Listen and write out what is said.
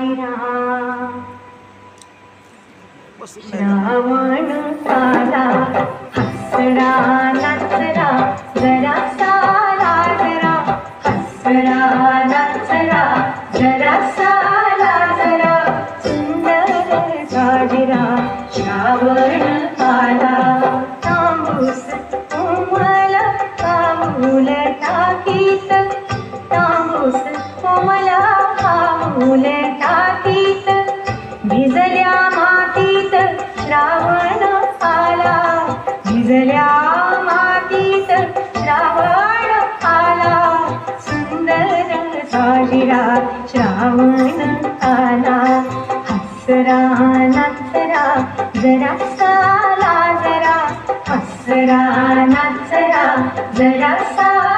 साजिरा श्रावण आला हसरा नाचरा जरा साला जरा हसरा नाचरा जरा साला जरा सुंदर साजिरा श्रावण आला तांबूस कोमल कामूल टाकीत तांबूस कोमल कामूल टाकीत भिजल्या मातीत श्रावण आला भिजल्या मातीत श्रावण आला सुंदर साजिरा श्रावण आला हसरा नाचरा जरा साला जरा हसरा नाचरा जरा साला